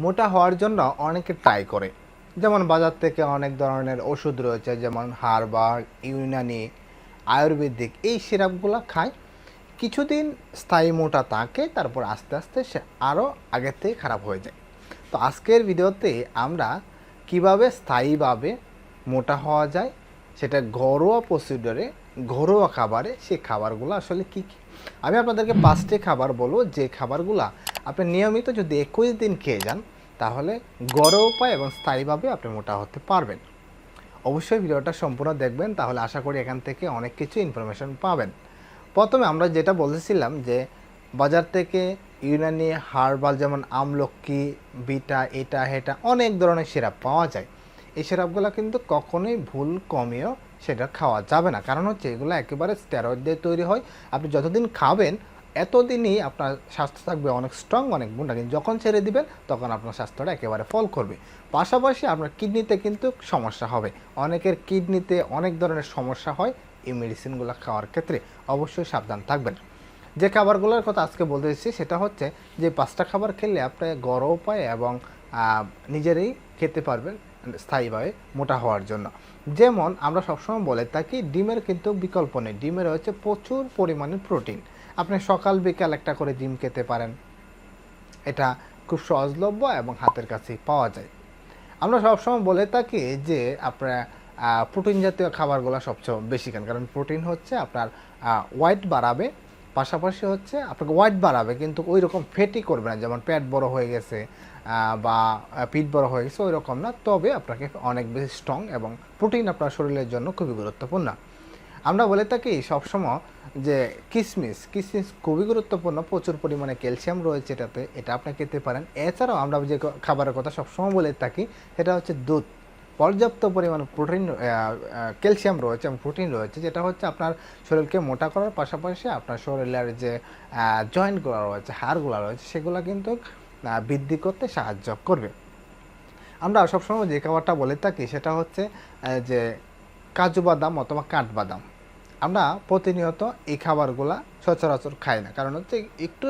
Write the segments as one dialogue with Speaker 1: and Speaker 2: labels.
Speaker 1: মোটা হওয়ার জন্য অনেকে ট্রাই করে, যেমন বাজার থেকে অনেক ধরনের ওষুধ রয়েছে, যেমন হার্বাল, ইউনানি, আয়ুর্বেদিক এই সিরাপগুলো খায়। কিছুদিন স্থায়ী মোটা থাকে, তারপর আস্তে আস্তে সে আরও আগের থেকে খারাপ হয়ে যায়। তো আজকের ভিডিওতে আমরা কিভাবে স্থায়ীভাবে মোটা হওয়া যায়, সেটা ঘরোয়া প্রসিডিওরে, ঘরোয়া খাবারে, সেই খাবারগুলো আসলে কী কী। আমি আপনাদেরকে 5টি খাবার বলবো, যে খাবারগুলো আপনি নিয়মিত যদি 21 দিন খেয়ে যান, তাহলে ঘরোয়া উপায় এবং স্থায়ীভাবে আপনি মোটা হতে পারবেন। অবশ্যই ভিডিওটা সম্পূর্ণ দেখবেন, তাহলে আশা করি এখান থেকে অনেক কিছু ইনফরমেশন পাবেন। প্রথমে আমরা যেটা বলেছিলাম যে বাজার থেকে ইউনানি, হার্বাল, যেমন আমলকি, বিটা, এটা হেটা অনেক ধরনের সিরাপ পাওয়া যায়। এই সিরাপগুলো কিন্তু কখনোই ভুল কমিয়েও সেটা খাওয়া যাবে না, কারণ হচ্ছে এগুলো একেবারে স্টেরয়েড দিয়ে তৈরি হয়। আপনি যতদিন খাবেন এতদিনই আপনার স্বাস্থ্য থাকবে অনেক স্ট্রং, অনেক মোটা, কিন্তু যখন ছেড়ে দিবেন তখন আপনার স্বাস্থ্যটা একেবারে ফল করবে। পাশাপাশি আপনার কিডনিতে কিন্তু সমস্যা হবে, অনেকের কিডনিতে অনেক ধরনের সমস্যা হয় এই মেডিসিনগুলো খাওয়ার ক্ষেত্রে। অবশ্যই সাবধান থাকবেন। যে খাবারগুলোর কথা আজকে বলতে এসেছি সেটা হচ্ছে যে 5টা খাবার খেলে আপনি ঘরোয়া উপায়ে এবং নিজেরাই খেতে পারবেন স্থায়ীভাবে মোটা হওয়ার জন্য। যেমন আমরা সবসময় বলে থাকি ডিমের কিন্তু বিকল্প নেই, ডিমের হচ্ছে প্রচুর পরিমাণে প্রোটিন। আপনি সকাল বিকাল একটা করে ডিম খেতে পারেন, এটা খুব সহজলভ্য এবং হাতের কাছেই পাওয়া যায়। আমরা সবসময় বলে থাকি যে আপনার প্রোটিন জাতীয় খাবারগুলো সবচেয়ে বেশি খান, কারণ প্রোটিন হচ্ছে আপনার ওয়েট বাড়াবে, পাশাপাশি হচ্ছে আপনাকে ওয়েট বাড়াবে কিন্তু ওই রকম ফ্যাটি করবে না, যেমন পেট বড় হয়ে গেছে বা পিঠ বড় হয়ে গেছে ওই রকম না, তবে আপনাকে অনেক বেশি স্ট্রং এবং প্রোটিন আপনার শরীরের জন্য খুবই গুরুত্বপূর্ণ। আমরা বলে থাকি সবসময় যে কিশমিশ কিশমিশ খুবই গুরুত্বপূর্ণ, প্রচুর পরিমাণে ক্যালসিয়াম রয়েছে এটাতে, এটা আপনি খেতে পারেন। এছাড়াও আমরা যে খাবারের কথা সবসময় বলে থাকি সেটা হচ্ছে দুধ, পর্যাপ্ত পরিমাণে প্রোটিন, ক্যালসিয়াম রয়েছে এবং প্রোটিন রয়েছে, যেটা হচ্ছে আপনার শরীরকে মোটা করার পাশাপাশি আপনার শরীরের যে জয়েন্টগুলো রয়েছে, হাড়গুলো রয়েছে, সেগুলো কিন্তু বৃদ্ধি করতে সাহায্য করবে। আমরা সবসময় যে খাবারটা বলে থাকি সেটা হচ্ছে যে কাজু বাদাম অথবা কাঠবাদাম। আমরা প্রতিনিয়ত এই খাবারগুলা সচরাচর খাই না, কারণ হচ্ছে একটু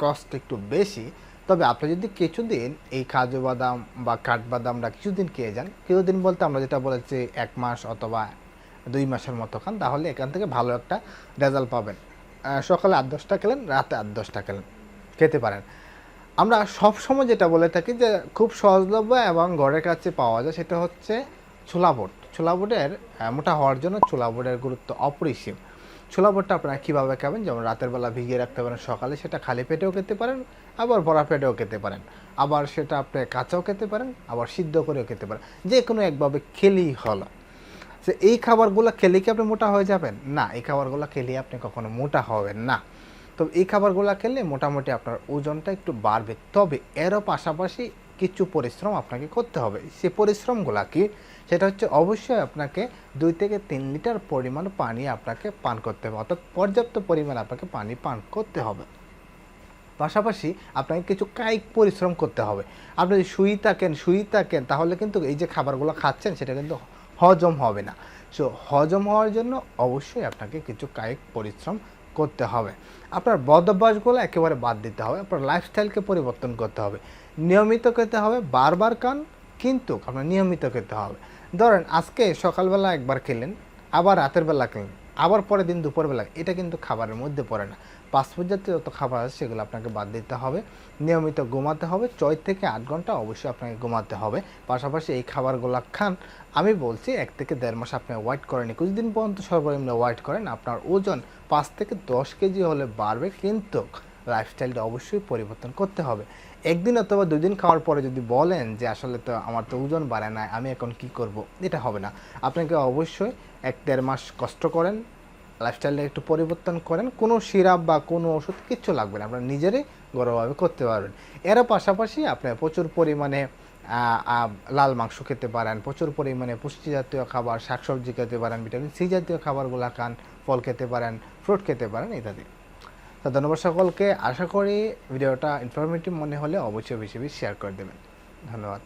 Speaker 1: কস্ট একটু বেশি। তবে আপনি যদি কিছুদিন এই কাজু বাদাম বা কাঠবাদামটা কিছুদিন খেয়ে যান, কিছুদিন বলতে আমরা যেটা বলেছি 1 মাস অথবা 2 মাসের মতো খান, তাহলে এখান থেকে ভালো একটা রেজাল্ট পাবেন। সকালে 8-10টা খেলেন, রাতে 8-10টা খেলেন, খেতে পারেন। আমরা সবসময় যেটা বলে থাকি যে খুব সহজলভ্য এবং ঘরের কাছে পাওয়া যায়, সেটা হচ্ছে ছোলা বুট। ছোলা বুটের মোটা হওয়ার জন্য ছোলা বুটের গুরুত্ব অপরিসীম। ছোলা বুটটা আপনারা কীভাবে খাবেন, যেমন রাতের বেলা ভিজিয়ে রাখতে পারেন, সকালে সেটা খালি পেটেও খেতে পারেন, আবার ভরা পেটেও খেতে পারেন, আবার সেটা আপনি কাঁচাও খেতে পারেন, আবার সিদ্ধ করেও খেতে পারেন, যে কোনো একভাবে খেলেই হলো। যে এই খাবারগুলো খেলে কি আপনি মোটা হয়ে যাবেন? না, এই খাবারগুলো খেলে আপনি কখনো মোটা হবেন না। তো এই খাবারগুলো খেলে মোটামুটি আপনার ওজনটা একটু বাড়বে, তবে এরও পাশাপাশি কিছু পরিশ্রম আপনাকে করতে হবে। সে পরিশ্রমগুলো কি, সেটা হচ্ছে অবশ্যই আপনাকে 2 থেকে 3 লিটার পরিমাণ পানি আপনাকে পান করতে হবে, অর্থাৎ পর্যাপ্ত পরিমাণ আপনাকে পানি পান করতে হবে। পাশাপাশি আপনাকে কিছু কায়িক পরিশ্রম করতে হবে। আপনি যদি শুয়ে থাকেন তাহলে কিন্তু এই যে খাবারগুলো খাচ্ছেন সেটা কিন্তু হজম হবে না। সো হজম হওয়ার জন্য অবশ্যই আপনাকে কিছু কায়িক পরিশ্রম করতে হবে। আপনার বদ অভ্যাসগুলো একেবারে বাদ দিতে হবে, আপনার লাইফস্টাইলকে পরিবর্তন করতে হবে, নিয়মিত খেতে হবে। বারবার খান কিন্তু আপনার নিয়মিত খেতে হবে। ধরেন আজকে সকালবেলা একবার খেলেন, আবার রাতের বেলা খেলেন, আবার পরের দিন দুপুরবেলা, এটা কিন্তু খাবারের মধ্যে পড়ে না। ফাস্টফুড জাতীয় যত খাবার আছে সেগুলো আপনাকে বাদ দিতে হবে। নিয়মিত ঘুমাতে হবে, 6 থেকে 8 ঘন্টা অবশ্যই আপনাকে ঘুমাতে হবে। পাশাপাশি এই খাবারগুলো খান। আমি বলছি 1 থেকে 1.5 মাস আপনি ওয়েট করেন, 21 দিন পর্যন্ত সর্বনিম্ন ওয়েট করেন, আপনার ওজন 5 থেকে 10 কেজি হলে বাড়বে, কিন্তু লাইফস্টাইলটা অবশ্যই পরিবর্তন করতে হবে। একদিন অথবা 2 দিন খাওয়ার পরে যদি বলেন যে আসলে তো আমার তো ওজন বাড়ে না, আমি এখন কি করব, এটা হবে না। আপনাকে অবশ্যই 1-1.5 মাস কষ্ট করেন, লাইফস্টাইলটা একটু পরিবর্তন করেন, কোনো সিরাপ বা কোনো ওষুধ কিচ্ছু লাগবে না, আপনারা নিজেরাই ঘরোয়াভাবে করতে পারবেন। এর পাশাপাশি আপনি প্রচুর পরিমাণে লাল মাংস খেতে পারেন, প্রচুর পরিমাণে পুষ্টি জাতীয় খাবার, শাকসবজি খেতে পারেন, ভিটামিন সি জাতীয় খাবারগুলো খান, ফল খেতে পারেন, ফ্রুট খেতে পারেন ইত্যাদি। তো ধন্যবাদ সকলকে। আশা করি ভিডিওটা ইনফরমেটিভ মনে হলে অবশ্যই বেশি বেশি শেয়ার করে দেবেন। ধন্যবাদ।